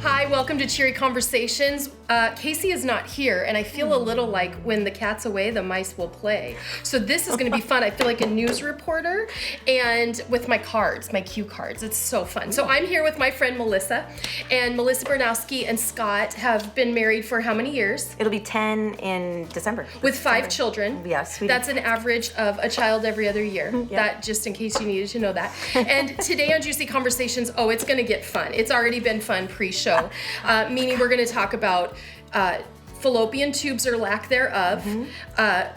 Hi, welcome to Cheery Conversations. Casey is not here, and I feel a little like when the cat's away, the mice will play. So this is going to be fun. I feel like a news reporter, and with my cards, my cue cards. It's so fun. So I'm here with my friend Melissa, and Melissa Burnoski and Scott have been married for how many years? It'll be 10 in December. With 5 children. Yes. That's an average of a child every other year. Yep. That, just in case you needed to know that. And today on Juicy Conversations, it's going to get fun. It's already been fun pre-show. Meaning we're going to talk about fallopian tubes or lack thereof,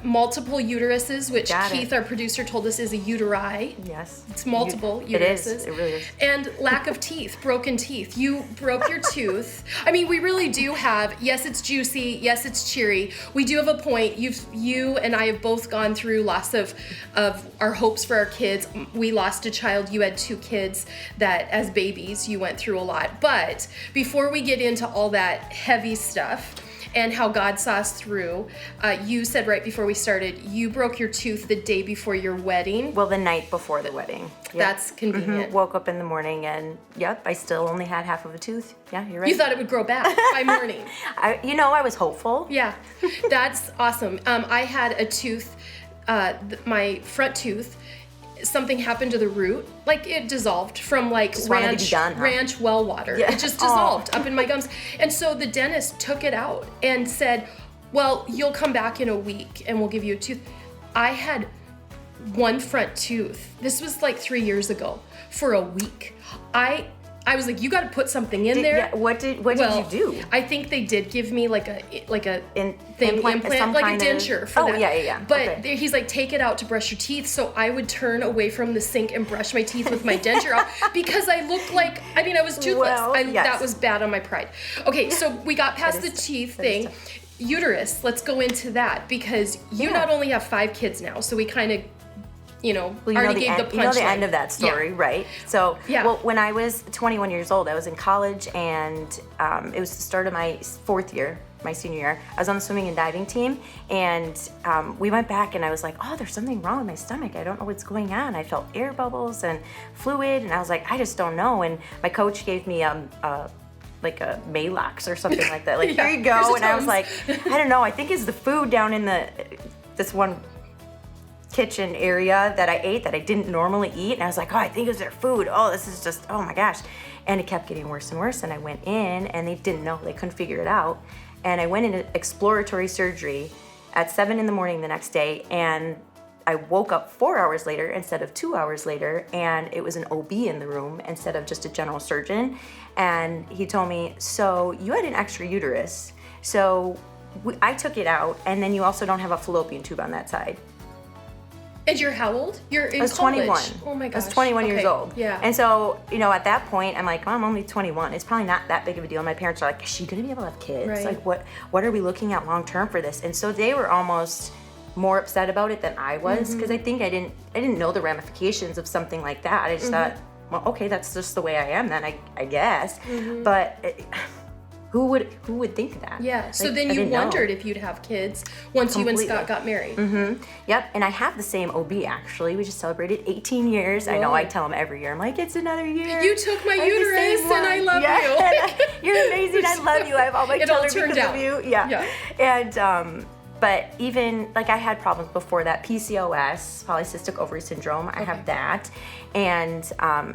multiple uteruses, which Keith, our producer, told us is a uteri. Yes. It's multiple uteruses. It is. It really is. And lack of teeth, broken teeth. You broke your tooth. I mean, we really do have, yes, it's juicy, yes, it's cheery. We do have a point. You and I have both gone through loss of our hopes for our kids. We lost a child. You had 2 kids that as babies you went through a lot. But before we get into all that heavy stuff, and how God saw us through. You said right before we started, you broke your tooth the day before your wedding. Well, the night before the wedding. Yep. That's convenient. Woke up in the morning and, I still only had half of a tooth. Yeah, you're right. You thought it would grow back by morning. I was hopeful. Yeah, that's awesome. I had a tooth, my front tooth, something happened to the root, like it dissolved from ranch well water. Yeah. It just dissolved up in my gums. And so the dentist took it out and said, well, you'll come back in a week and we'll give you a tooth. I had one front tooth. This was like 3 years ago for a week. I was like, you got to put something in there. Yeah, what did you do? I think they did give me like a implant, some like kind a denture of, for that. Yeah. But he's like, take it out to brush your teeth. So I would turn away from the sink and brush my teeth with my denture off because I looked like, I was toothless. That was bad on my pride. Okay, so we got past the teeth thing. Uterus, let's go into that because you not only have 5 kids now, so we kind of already gave the punchline. You know the end of that story, right? So, when I was 21 years old, I was in college, and it was the start of my 4th year, my senior year. I was on the swimming and diving team, and we went back, and I was like, there's something wrong with my stomach. I don't know what's going on. I felt air bubbles and fluid, and I was like, I just don't know. And my coach gave me like a Maalox or something like that. Like, here you go. And I was like, I don't know. I think it's the food down in this one kitchen area that I ate that I didn't normally eat, and I was like, I think it was their food. This is just, oh my gosh. And it kept getting worse and worse, and I went in, and they didn't know, they couldn't figure it out. And I went into exploratory surgery at 7 a.m. the next day, and I woke up 4 hours later instead of 2 hours later, and it was an OB in the room instead of just a general surgeon. And he told me, so you had an extra uterus, so I took it out, and then you also don't have a fallopian tube on that side. And you're how old? You're in college. 21. Oh my gosh. I was 21 years old. Yeah. And so, at that point, I'm like, I'm only 21. It's probably not that big of a deal. My parents are like, is she going to be able to have kids? Right. Like, what are we looking at long term for this? And so they were almost more upset about it than I was, because I think I didn't know the ramifications of something like that. I just thought, well, okay, that's just the way I am then, I guess. But who would think that? Yeah. So then you wondered if you'd have kids once you and Scott got married. Yep. And I have the same OB actually. We just celebrated 18 years. Whoa. I know. I tell him every year. I'm like, it's another year. You took my uterus, and I love you. You're amazing. I love you. I have all my children because out. of you. Yeah. And but even like I had problems before that. PCOS, polycystic ovary syndrome. I have that, and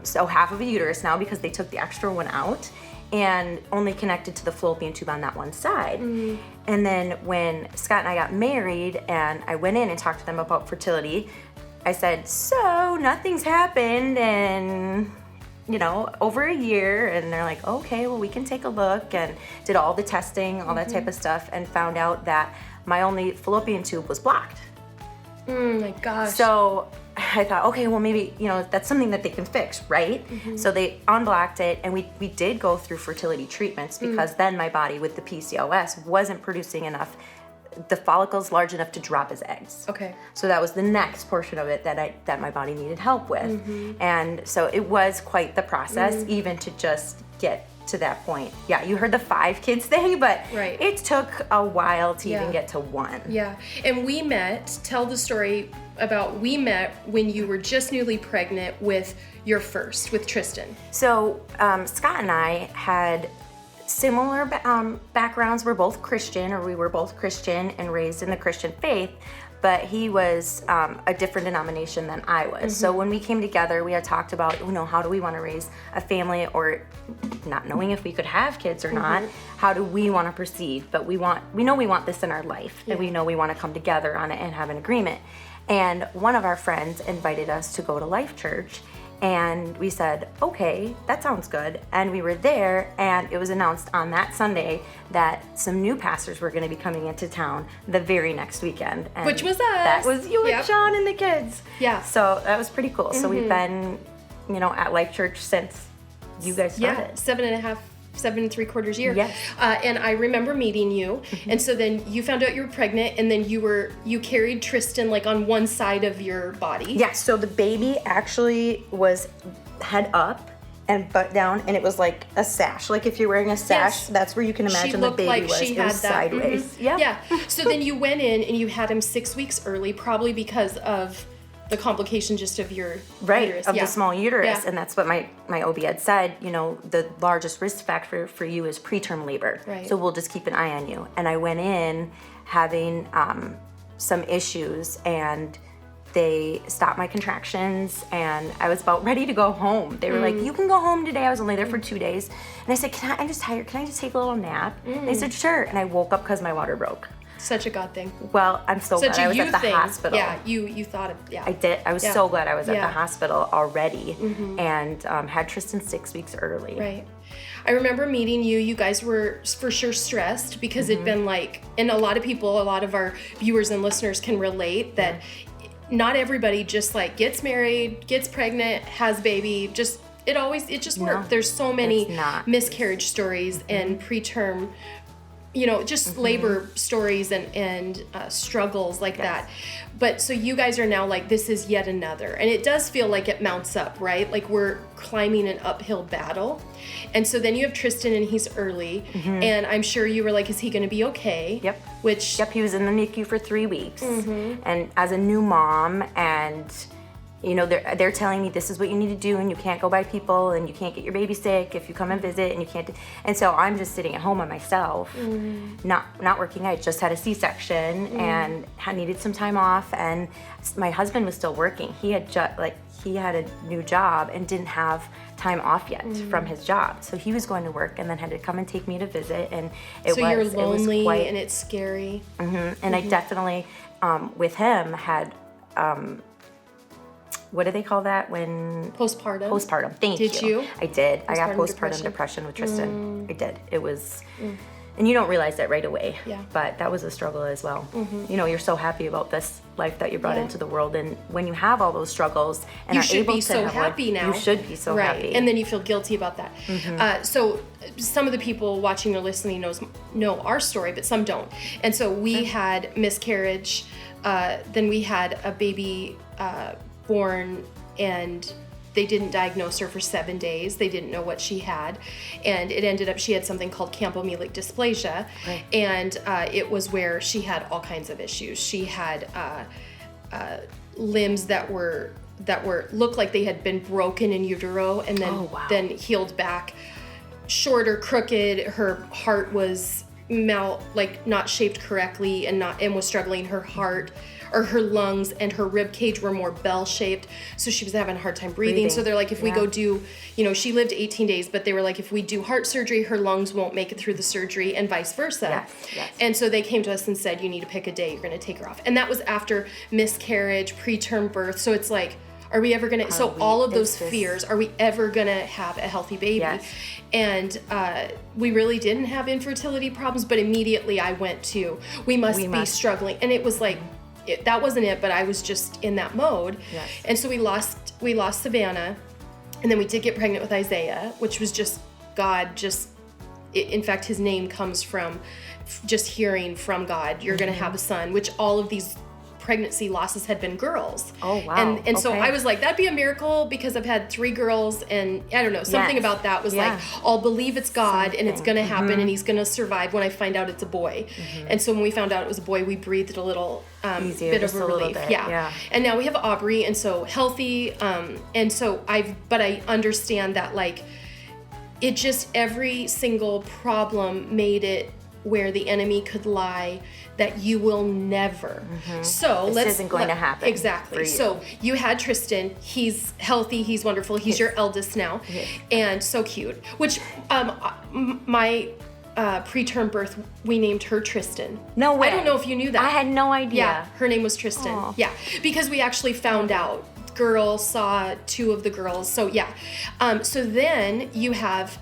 so half of a uterus now because they took the extra one out, and only connected to the fallopian tube on that one side. And then when Scott and I got married and I went in and talked to them about fertility, I said, so nothing's happened in, over a year. And they're like, okay, well, we can take a look, and did all the testing, all that type of stuff, and found out that my only fallopian tube was blocked. Oh my gosh. So I thought, okay, well, maybe, that's something that they can fix, right? So they unblocked it, and we did go through fertility treatments because then my body with the PCOS wasn't producing enough, the follicles large enough to drop as eggs. Okay. So that was the next portion of it that my body needed help with. And so it was quite the process, even to just get to that point. Yeah, you heard the 5 kids thing, but it took a while to even get to 1. Yeah, and we met, tell the story about, we met when you were just newly pregnant with your first, with Tristan. So Scott and I had similar backgrounds. We're both Christian, or we were both Christian and raised in the Christian faith, but he was a different denomination than I was. So when we came together, we had talked about, how do we want to raise a family, or not knowing if we could have kids or not, how do we want to proceed? But we know we want this in our life, and we know we want to come together on it and have an agreement. And one of our friends invited us to go to Life Church, and we said, okay, that sounds good. And we were there, and it was announced on that Sunday that some new pastors were going to be coming into town the very next weekend. And which was us. That was you and Sean and the kids. Yeah. So that was pretty cool. So we've been, at Life Church since you guys started. Yeah, 7 3/4 years. Yes. And I remember meeting you, and so then you found out you were pregnant, and then you carried Tristan like on one side of your body. Yeah, so the baby actually was head up and butt down, and it was like a sash. Like if you're wearing a sash, that's where you can imagine the baby was. It was sideways. Yeah. So then you went in and you had him 6 weeks early, probably because of the complication just of your uterus. The small uterus. And that's what my OB had said, the largest risk factor for you is preterm labor. Right. So we'll just keep an eye on you. And I went in having some issues, and they stopped my contractions, and I was about ready to go home. They were like, you can go home today. I was only there for 2 days. And I said, I'm just tired. Can I just take a little nap? They said, sure. And I woke up because my water broke. Such a God thing. Well, I'm so glad I was at the hospital. Yeah, you thought of, I did. I was so glad I was at the hospital already, and had Tristan 6 weeks early. Right. I remember meeting you. You guys were for sure stressed because it'd been like, and a lot of our viewers and listeners can relate that not everybody just like gets married, gets pregnant, has baby, it just worked. There's so many miscarriage stories and preterm, just labor stories and struggles like that. But so you guys are now like, this is yet another. And it does feel like it mounts up, right? Like we're climbing an uphill battle. And so then you have Tristan, and he's early. And I'm sure you were like, is he going to be okay? Yep. Which... Yep, he was in the NICU for 3 weeks. And as a new mom, and... they're telling me this is what you need to do, and you can't go by people, and you can't get your baby sick if you come and visit, and you can't. And so I'm just sitting at home by myself, not working. I just had a C-section and needed some time off, and my husband was still working. He had he had a new job and didn't have time off yet from his job, so he was going to work and then had to come and take me to visit. And you're lonely, and it's scary. And I definitely, with him, had. What do they call that when... Postpartum. Postpartum. Thank you. Did you? I did. I got postpartum depression with Tristan. I did. It was... And you don't realize that right away. Yeah. But that was a struggle as well. You're so happy about this life that you brought into the world. And when you have all those struggles and you are able to so happy now. You should be so happy. And then you feel guilty about that. So some of the people watching or listening know our story, but some don't. And so we had miscarriage. Then we had a baby... born, and they didn't diagnose her for 7 days. They didn't know what she had, and it ended up she had something called campomelic dysplasia, and it was where she had all kinds of issues. She had limbs that looked like they had been broken in utero, and then healed back, shorter, crooked. Her heart was not shaped correctly, and was struggling. Her heart, or her lungs and her rib cage were more bell-shaped, so she was having a hard time breathing. So they're like, if we go do, she lived 18 days, but they were like, if we do heart surgery, her lungs won't make it through the surgery, and vice versa. Yes. And so they came to us and said, you need to pick a day, you're going to take her off. And that was after miscarriage, preterm birth. So it's like, are we ever going to, all of those fears, are we ever going to have a healthy baby? Yes. And we really didn't have infertility problems, but immediately I went to, we must be struggling. And it was like, that wasn't it, but I was just in that mode. Yes. And so we lost Savannah, and then we did get pregnant with Isaiah, which was just God. In fact, his name comes from just hearing from God. You're going to have a son, which all of these pregnancy losses had been girls. Oh, wow. And so I was like, that'd be a miracle because I've had 3 girls, and I don't know, something about that was like, I'll believe it's God and it's going to happen and he's going to survive when I find out it's a boy. And so when we found out it was a boy, we breathed a little bit of a relief. Yeah. And now we have Aubrey, and so healthy. And so I understand that, like, it just, every single problem made it where the enemy could lie that you will never. So this isn't going to happen. Exactly. For you. So you had Tristan. He's healthy. He's wonderful. He's your eldest now, and so cute. Which my preterm birth, we named her Tristan. No way. I don't know if you knew that. I had no idea. Yeah, her name was Tristan. Aww. Yeah, because we actually found out. Girl saw two of the girls. So yeah. So then you have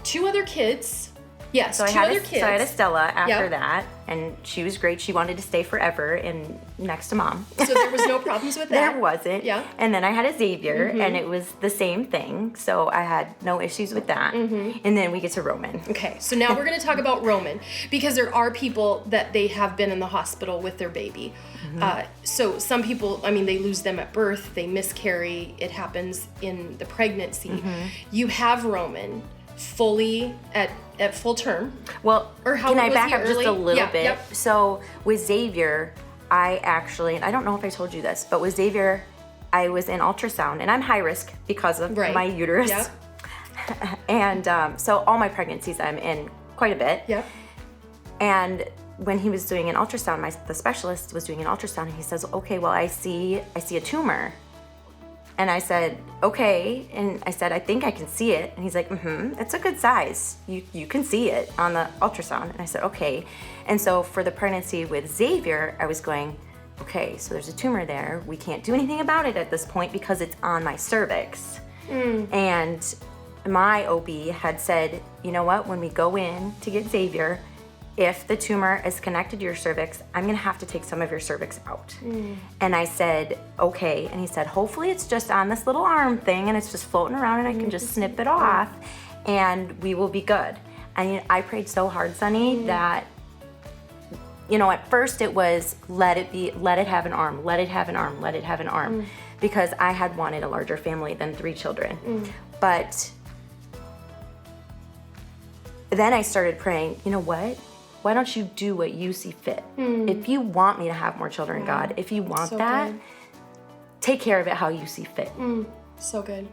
two other kids. Yes, so two other kids. So I had Estella after that, and she was great. She wanted to stay forever and next to mom. So there was no problems with that? There wasn't. Yeah. And then I had a Xavier, and it was the same thing. So I had no issues with that. And then we get to Roman. Okay, so now we're going to talk about Roman, because there are people that they have been in the hospital with their baby. So some people, I mean, they lose them at birth, they miscarry, it happens in the pregnancy. You have Roman fully at full term. Well, or how can I was back he up early? just a little Yeah, bit? yep. So with Xavier, I actually, and I don't know if I told you this, but with Xavier, I was in ultrasound, and I'm high risk because of my uterus. Yep. And so all my pregnancies, I'm in quite a bit. Yep. And when he was doing an ultrasound, the specialist was doing an ultrasound, and he says, "Okay, well, I see a tumor." And I said, "Okay." And I said, "I think I can see it." And he's like, "It's a good size. You can see it on the ultrasound." And I said, "Okay." And so for the pregnancy with Xavier, I was going, "Okay, so there's a tumor there. We can't do anything about it at this point because it's on my cervix." And my OB had said, "You know what? When we go in to get Xavier, if the tumor is connected to your cervix, I'm gonna have to take some of your cervix out." And I said, "Okay." And he said, "Hopefully it's just on this little arm thing and it's just floating around and I can just snip it off and we will be good." And I prayed so hard, Sonny, that, at first it was, let it have an arm, let it have an arm, let it have an arm, because I had wanted a larger family than 3 children. But then I started praying, you know what? Why don't you do what you see fit? If you want me to have more children, God, if you want that, take care of it how you see fit. So good.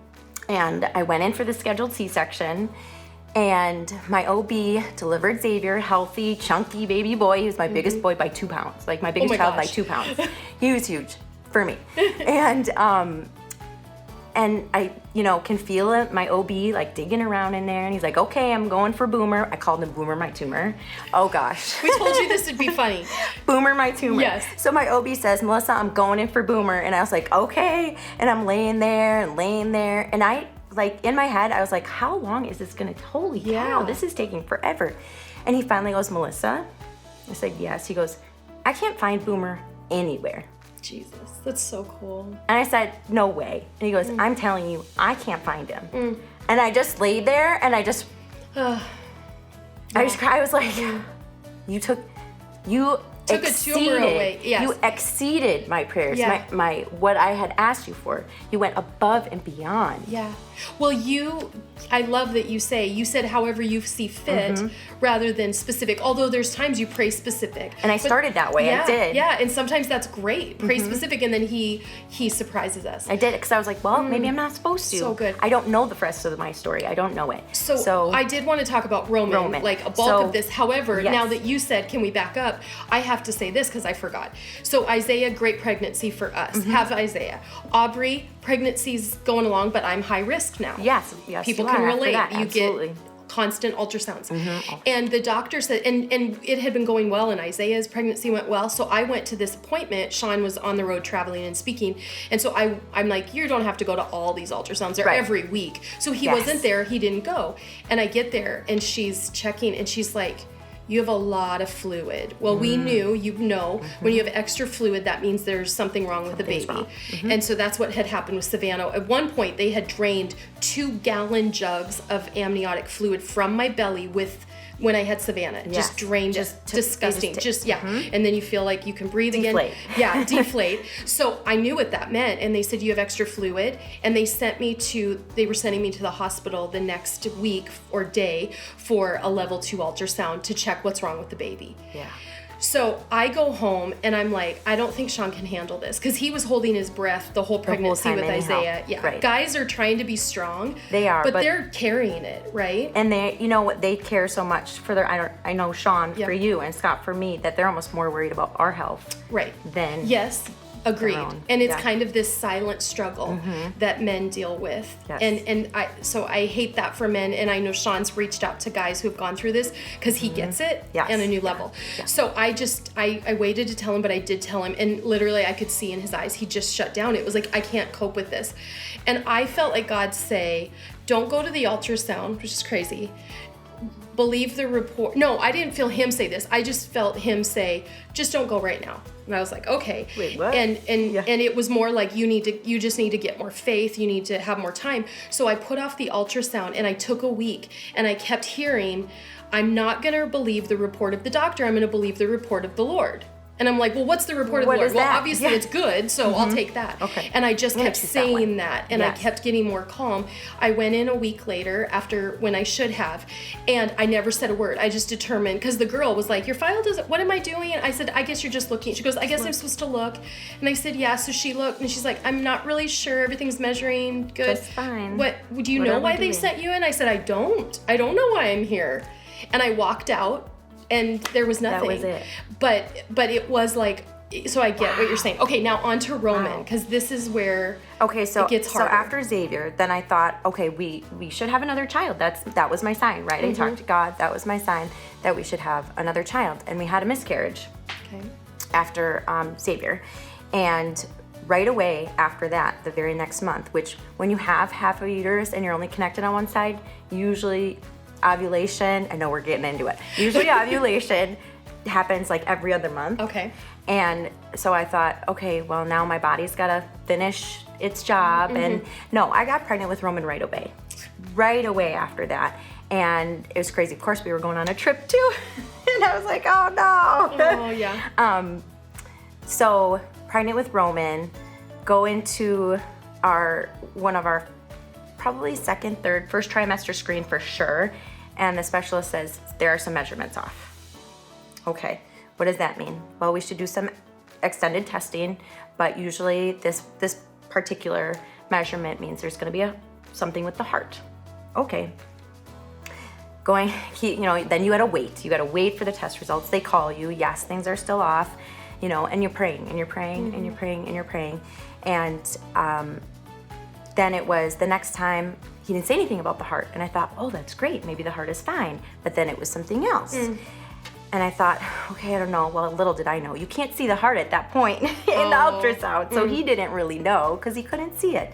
And I went in for the scheduled C-section, and my OB delivered Xavier, healthy, chunky baby boy. He was my biggest boy by 2 pounds, like my biggest child by 2 pounds. He was huge for me. And I, can feel it, my OB like digging around in there, and he's like, "Okay, I'm going for Boomer." I called him Boomer, my tumor. Oh gosh. We told you this would be funny. Boomer, my tumor. Yes. So my OB says, "Melissa, I'm going in for Boomer." And I was like, "Okay." And I'm laying there. And I, like, in my head, I was like, how long is this gonna, holy cow, this is taking forever. And he finally goes, "Melissa?" I said, "Yes." He goes, "I can't find Boomer anywhere." Jesus, that's so cool. And I said, "No way." And he goes, "I'm telling you, I can't find him." And I just laid there and I just cried. I was like, you took a tumor away. Yes. You exceeded my prayers, my what I had asked you for. You went above and beyond. Yeah. Well, I love that you said however you see fit rather than specific, although there's times you pray specific. And I started that way, I did. Yeah, and sometimes that's great, pray specific, and then he surprises us. I did it because I was like, well, maybe I'm not supposed to. So good. I don't know the rest of my story. I don't know it. So I did want to talk about Roman. Like a bulk of this. However, now that you said, can we back up? I have to say this because I forgot. So Isaiah, great pregnancy for us. Have Isaiah. Aubrey, pregnancy's going along, but I'm high risk now. Yes, people can relate. You absolutely. get constant ultrasounds. And the doctor said, and it had been going well, and Isaiah's pregnancy went well. So I went to this appointment. Sean was on the road traveling and speaking. And so I'm like, you don't have to go to all these ultrasounds. They're every week. So he wasn't there. He didn't go. And I get there and she's checking and she's like, "You have a lot of fluid." Well, we knew, when you have extra fluid, that means there's something wrong with the baby. And so that's what had happened with Savannah. At one point, they had drained 2-gallon jugs of amniotic fluid from my belly when I had Savannah. Just drained, disgusting. And then you feel like you can breathe again. Yeah, deflate. So I knew what that meant. And they said, "You have extra fluid." And they were sending me to the hospital the next week or day for a level 2 ultrasound to check what's wrong with the baby. Yeah. So I go home and I'm like, I don't think Sean can handle this, because he was holding his breath the whole pregnancy with Isaiah. Yeah, right. Guys are trying to be strong. They are, but they're carrying it, right? And they, you know what, they care so much for their. I know Sean for you and Scott for me, that they're almost more worried about our health, right? Than Agreed. And it's kind of this silent struggle that men deal with. Yes. And I hate that for men. And I know Sean's reached out to guys who have gone through this, because he gets it on a new level. Yeah. So I waited to tell him, but I did tell him. And literally I could see in his eyes, he just shut down. It was like, I can't cope with this. And I felt like God say, don't go to the ultrasound, which is crazy. Believe the report. No, I didn't feel him say this. I just felt him say, just don't go right now. And I was like, okay. Wait, what? And it was more like, you just need to get more faith. You need to have more time. So I put off the ultrasound and I took a week, and I kept hearing, I'm not going to believe the report of the doctor. I'm going to believe the report of the Lord. And I'm like, well, what's the report of the Lord? Well, obviously it's good, so I'll take that. Okay. And I just kept saying that, and I kept getting more calm. I went in a week later, after when I should have, and I never said a word. I just determined, because the girl was like, your file doesn't, what am I doing? And I said, I guess you're just looking. She goes, I guess I'm supposed to look. And I said, yeah. So she looked, and she's like, I'm not really sure. Everything's measuring good. That's fine. Do you know why they sent you in? I said, I don't know why I'm here. And I walked out. And there was nothing. That was it. But it was like, so I get what you're saying. Okay, now on to Roman, because this is where it gets harder. So after Xavier, then I thought, okay, we should have another child. That was my sign, right? I talked to God. That was my sign that we should have another child. And we had a miscarriage after Xavier. And right away after that, the very next month, which when you have half a uterus and you're only connected on one side, usually ovulation, I know we're getting into it. Usually ovulation happens like every other month. Okay. And so I thought, okay, well now my body's gotta finish its job. And no, I got pregnant with Roman right away after that. And it was crazy. Of course, we were going on a trip too. And I was like, oh no. Oh yeah. So pregnant with Roman, go into one of our probably second, third, first trimester screen for sure. And the specialist says, there are some measurements off. Okay, what does that mean? Well, we should do some extended testing, but usually this particular measurement means there's gonna be something with the heart. Okay. Then you gotta wait. You gotta wait for the test results. They call you, yes, things are still off, and you're praying, and you're praying, and you're praying, and you're praying. And then it was the next time, he didn't say anything about the heart. And I thought, oh, that's great. Maybe the heart is fine. But then it was something else. And I thought, okay, I don't know. Well, little did I know. You can't see the heart at that point in the ultrasound. So he didn't really know because he couldn't see it.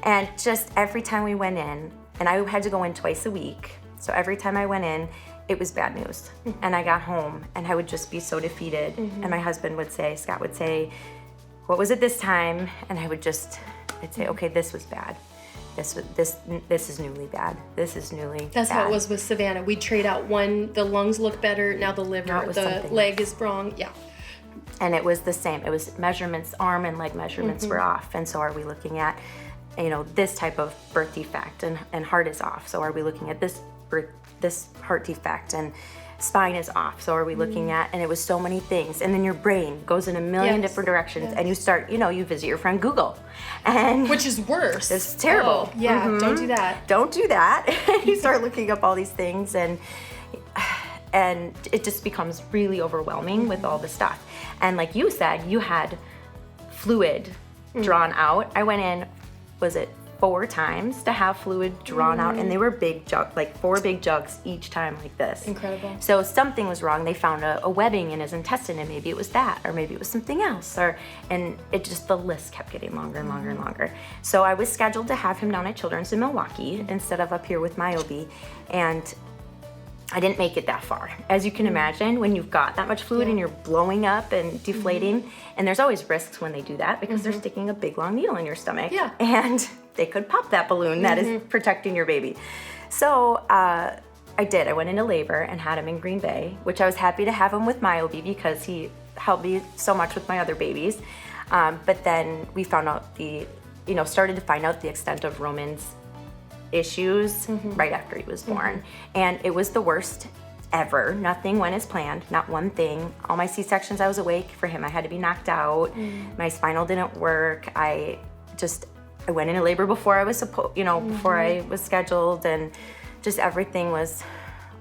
And just every time we went in, and I had to go in twice a week. So every time I went in, it was bad news. And I got home and I would just be so defeated. And my husband would say, Scott would say, what was it this time? And I'd say, okay, this was bad. This is newly bad. This is newly That's bad. how it was with Savannah. We'd trade out one, the lungs look better, now the liver, the leg is wrong. Yeah. And it was the same. It was measurements, arm and leg measurements were off. And so are we looking at, this type of birth defect and heart is off. So are we looking at this heart defect and spine is off. So are we looking at, and it was so many things. And then your brain goes in a million different directions and you start, you visit your friend Google. Which is worse. It's terrible. Oh, yeah, don't do that. Don't do that. You start looking up all these things and it just becomes really overwhelming with all the stuff. And like you said, you had fluid drawn out. I went in, was it 4 times to have fluid drawn out, and they were big jugs, like 4 big jugs each time like this. Incredible. So something was wrong. They found a webbing in his intestine, and maybe it was that, or maybe it was something else, and it just, the list kept getting longer and longer and longer. So I was scheduled to have him down at Children's in Milwaukee instead of up here with my OB, and I didn't make it that far. As you can imagine, when you've got that much fluid and you're blowing up and deflating, and there's always risks when they do that because they're sticking a big long needle in your stomach. Yeah. And they could pop that balloon that is protecting your baby. So I did. I went into labor and had him in Green Bay, which I was happy to have him with my OB because he helped me so much with my other babies. But then we found out started to find out the extent of Roman's issues right after he was born. And it was the worst ever. Nothing went as planned, not one thing. All my C-sections, I was awake. For him, I had to be knocked out. My spinal didn't work. I went into labor before I was before I was scheduled, and just everything was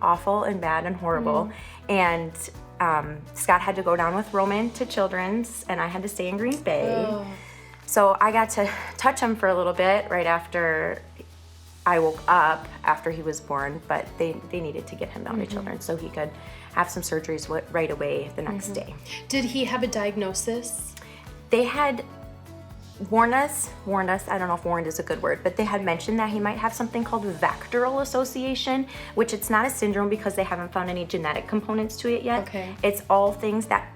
awful and bad and horrible. And Scott had to go down with Roman to Children's, and I had to stay in Green Bay. So I got to touch him for a little bit right after I woke up, after he was born, but they needed to get him down to Children's so he could have some surgeries right away the next day. Did he have a diagnosis? They had warned us, I don't know if warned is a good word, but they had mentioned that he might have something called vectoral association, which it's not a syndrome because they haven't found any genetic components to it yet. Okay. It's all things that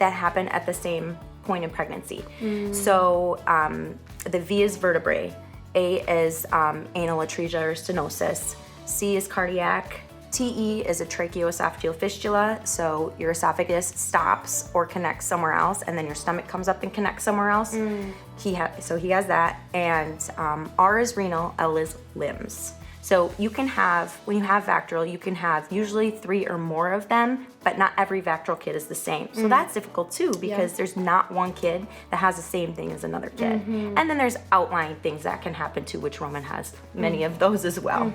happen at the same point in pregnancy. So the V is vertebrae, A is anal atresia or stenosis, C is cardiac, TE is a tracheoesophageal fistula, so your esophagus stops or connects somewhere else, and then your stomach comes up and connects somewhere else. So he has that, and R is renal, L is limbs. So you can have, when you have Vactral, you can have usually 3 or more of them, but not every Vactral kid is the same. So that's difficult too, because there's not one kid that has the same thing as another kid. And then there's outlying things that can happen too, which Roman has many of those as well.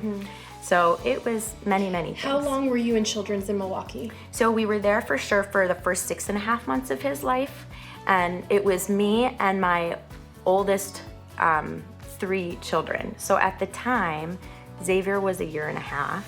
So it was many, many things. How long were you in Children's in Milwaukee? So we were there for sure for the first 6.5 months of his life. And it was me and my oldest 3 children. So at the time, Xavier was 1.5 years,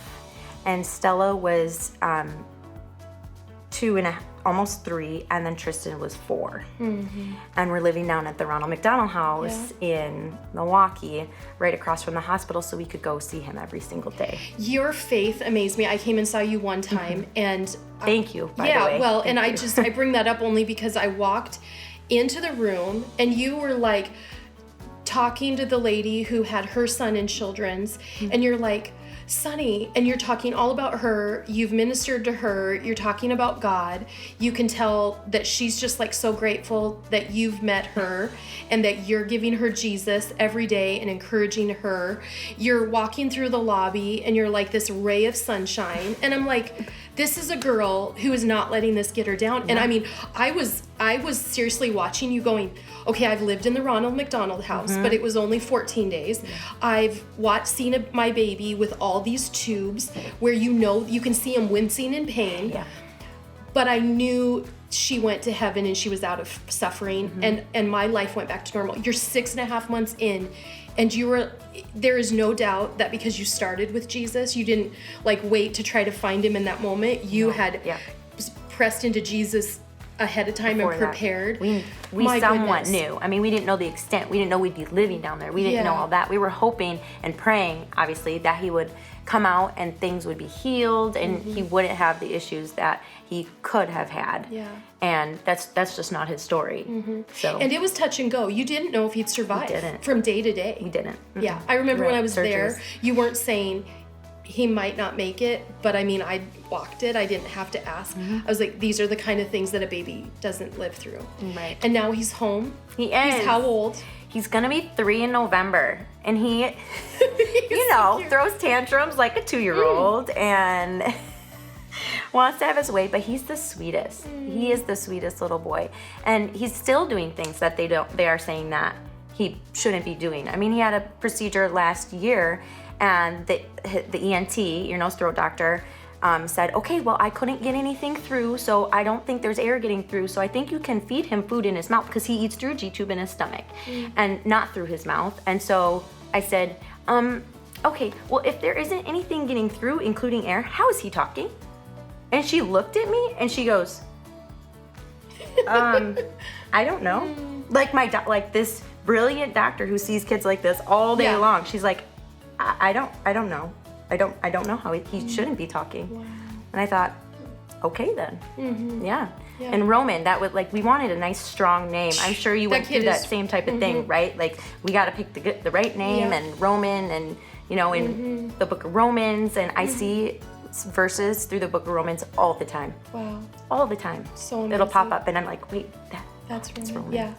and Stella was 2.5, almost 3, and then Tristan was 4. And we're living down at the Ronald McDonald House in Milwaukee, right across from the hospital, so we could go see him every single day. Your faith amazed me. I came and saw you one time, and thank you, by the way. Yeah, well, Thank and you. I bring that up only because I walked into the room, and you were like talking to the lady who had her son in Children's, and you're like, Sonny, and you're talking all about her, you've ministered to her, you're talking about God. You can tell that she's just like so grateful that you've met her and that you're giving her Jesus every day and encouraging her. You're walking through the lobby and you're like this ray of sunshine, and I'm like, this is a girl who is not letting this get her down. And I mean, I was seriously watching you going, okay, I've lived in the Ronald McDonald House, but it was only 14 days. I've seen my baby with all these tubes where you can see him wincing in pain. Yeah. But I knew she went to heaven and she was out of suffering, and my life went back to normal. You're 6.5 months in, and there is no doubt that because you started with Jesus, you didn't like wait to try to find him in that moment. You had pressed into Jesus ahead of time. Before and prepared. We somewhat knew. I mean, we didn't know the extent. We didn't know we'd be living down there. We didn't know all that. We were hoping and praying, obviously, that he would come out and things would be healed and he wouldn't have the issues that he could have had. Yeah. And that's just not his story. So. And it was touch and go. You didn't know if he'd survive from day to day. We didn't. Yeah. I remember when I was there, you weren't saying he might not make it, but I mean, I walked it. I didn't have to ask. I was like, these are the kind of things that a baby doesn't live through. Right. And now he's home. He is. He's how old? He's gonna be 3 in November, and he, throws tantrums like a 2-year-old and wants to have his way, but he's the sweetest. He is the sweetest little boy, and he's still doing things that they are saying that he shouldn't be doing. I mean, he had a procedure last year, and the ENT, your nose throat doctor, said, okay, well, I couldn't get anything through, so I don't think there's air getting through, so I think you can feed him food in his mouth because he eats through G-tube in his stomach and not through his mouth. And so I said, okay, well, if there isn't anything getting through, including air, how is he talking? And she looked at me and she goes, I don't know. Like this brilliant doctor who sees kids like this all day long. She's like, I don't know. I don't know how he shouldn't be talking. Wow. And I thought, okay then. Yeah. And Roman, that would we wanted a nice strong name. I'm sure you went through that same type of thing, right? Like we got to pick the right name and Roman, and in the book of Romans, and I see verses through the book of Romans all the time. Wow. All the time. So amazing. It'll pop up and I'm like, wait, That's Roman. It's Roman. Yeah.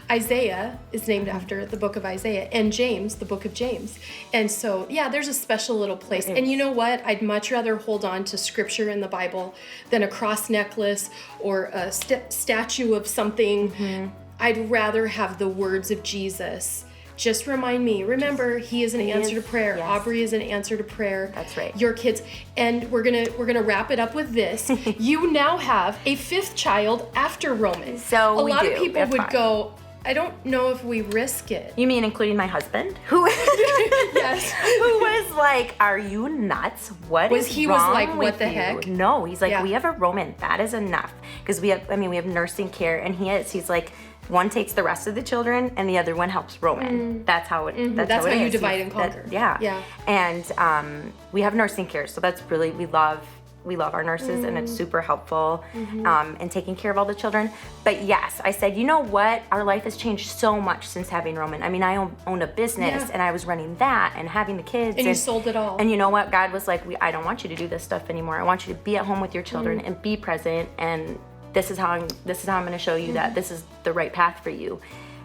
Isaiah is named after the book of Isaiah, and James, the book of James. And so, yeah, there's a special little place. And you know what? I'd much rather hold on to scripture in the Bible than a cross necklace or a statue of something. Mm-hmm. I'd rather have the words of Jesus. Just remind me, remember, he is an answer to prayer. Yes. Aubrey is an answer to prayer. That's right. Your kids. And we're gonna wrap it up with this. You now have a 5th child after Roman. So a lot of people would go, I don't know if we risk it. You mean including my husband? Who yes. Who was like, are you nuts? What was is he wrong was like, with what the you? heck? No, he's like, we have a Roman. That is enough. Because we have nursing care, and he's like, one takes the rest of the children, and the other one helps Roman. That's how it. Mm-hmm. That's how you divide and conquer. Yeah. And we have nursing care, so that's really we love our nurses, and it's super helpful in taking care of all the children. But yes, I said, you know what? Our life has changed so much since having Roman. I mean, I own a business, and I was running that and having the kids. And you sold it all. And you know what? God was like, I don't want you to do this stuff anymore. I want you to be at home with your children and be present, and this is how I'm going to show you that this is the right path for you.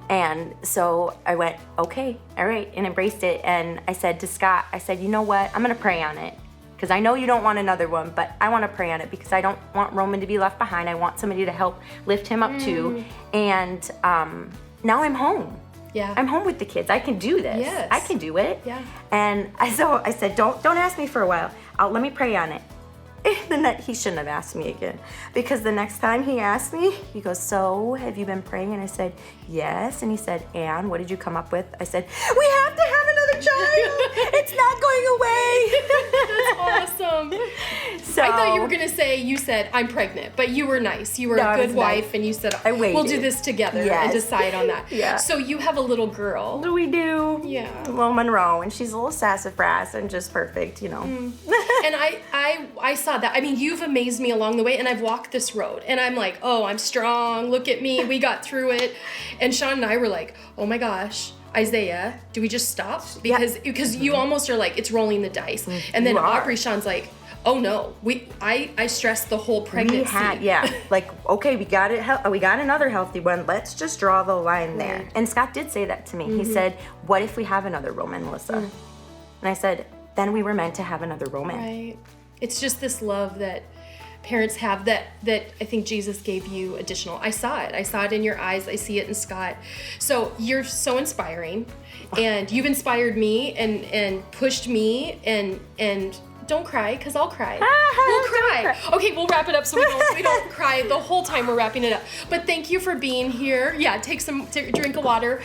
And so I went, okay, all right, and embraced it. And I said to Scott, you know what? I'm going to pray on it. Because I know you don't want another one, but I want to pray on it because I don't want Roman to be left behind. I want somebody to help lift him up too. And now I'm home. Yeah. I'm home with the kids. I can do this. Yes. I can do it. Yeah. And so I said, don't ask me for a while. Let me pray on it. He shouldn't have asked me again, because the next time he asked me, he goes, so have you been praying? And I said, yes. And he said, and what did you come up with? I said, we have to have another child. It's not going away. That's awesome. So I thought you were going to say, you said, I'm pregnant, but you were nice. You were a good wife, and you said, we'll do this together and decide on that. Yeah. So you have a little girl. We do. Yeah. Little Monroe, and she's a little sassafras and just perfect, you know. And I saw that. I mean, you've amazed me along the way, and I've walked this road, and I'm like, oh, I'm strong. Look at me. We got through it. And Sean and I were like, oh my gosh, Isaiah, do we just stop? Because you almost are like, it's rolling the dice. And then Aubrey, Sean's like, oh no, I stressed the whole pregnancy. Like, okay, we got it. We got another healthy one. Let's just draw the line there. Right. And Scott did say that to me. He said, what if we have another Roman, Melissa? And I said, then we were meant to have another Roman. Right. It's just this love that parents have that I think Jesus gave you additional. I saw it in your eyes. I see it in Scott. So you're so inspiring, and you've inspired me and pushed me and don't cry, because I'll cry. We'll cry. Okay, we'll wrap it up so we don't cry the whole time we're wrapping it up. But thank you for being here. Yeah, drink of water.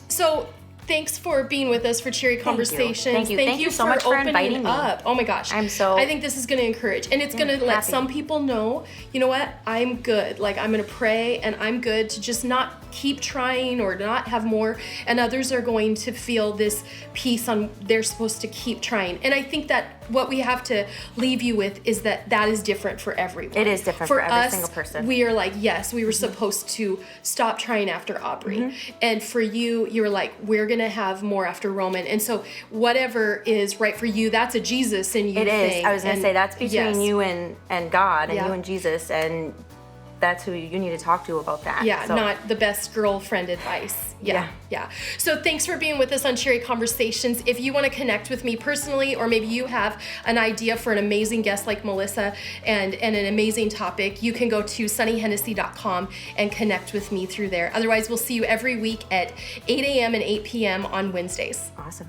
So thanks for being with us for Cheery Conversations. Thank you so much for inviting me. Up. Oh my gosh. I think this is going to encourage, and it's going to let some people know, you know what? I'm good. Like, I'm going to pray, and I'm good to just not keep trying or not have more, and others are going to feel this peace on they're supposed to keep trying. And I think that what we have to leave you with is that is different for everyone. It is different for every single person. We are like, yes, we were supposed to stop trying after Aubrey. And for you, you're like, we're going to have more after Roman. And so whatever is right for you, that's a Jesus in you thing. It is. I was going to say, that's between you and God and you and Jesus, and that's who you need to talk to about that. Yeah, so. Not the best girlfriend advice. Yeah. So thanks for being with us on Cheery Conversations. If you want to connect with me personally, or maybe you have an idea for an amazing guest like Melissa and an amazing topic, you can go to sonnyhennessy.com and connect with me through there. Otherwise, we'll see you every week at 8 a.m. and 8 p.m. on Wednesdays. Awesome.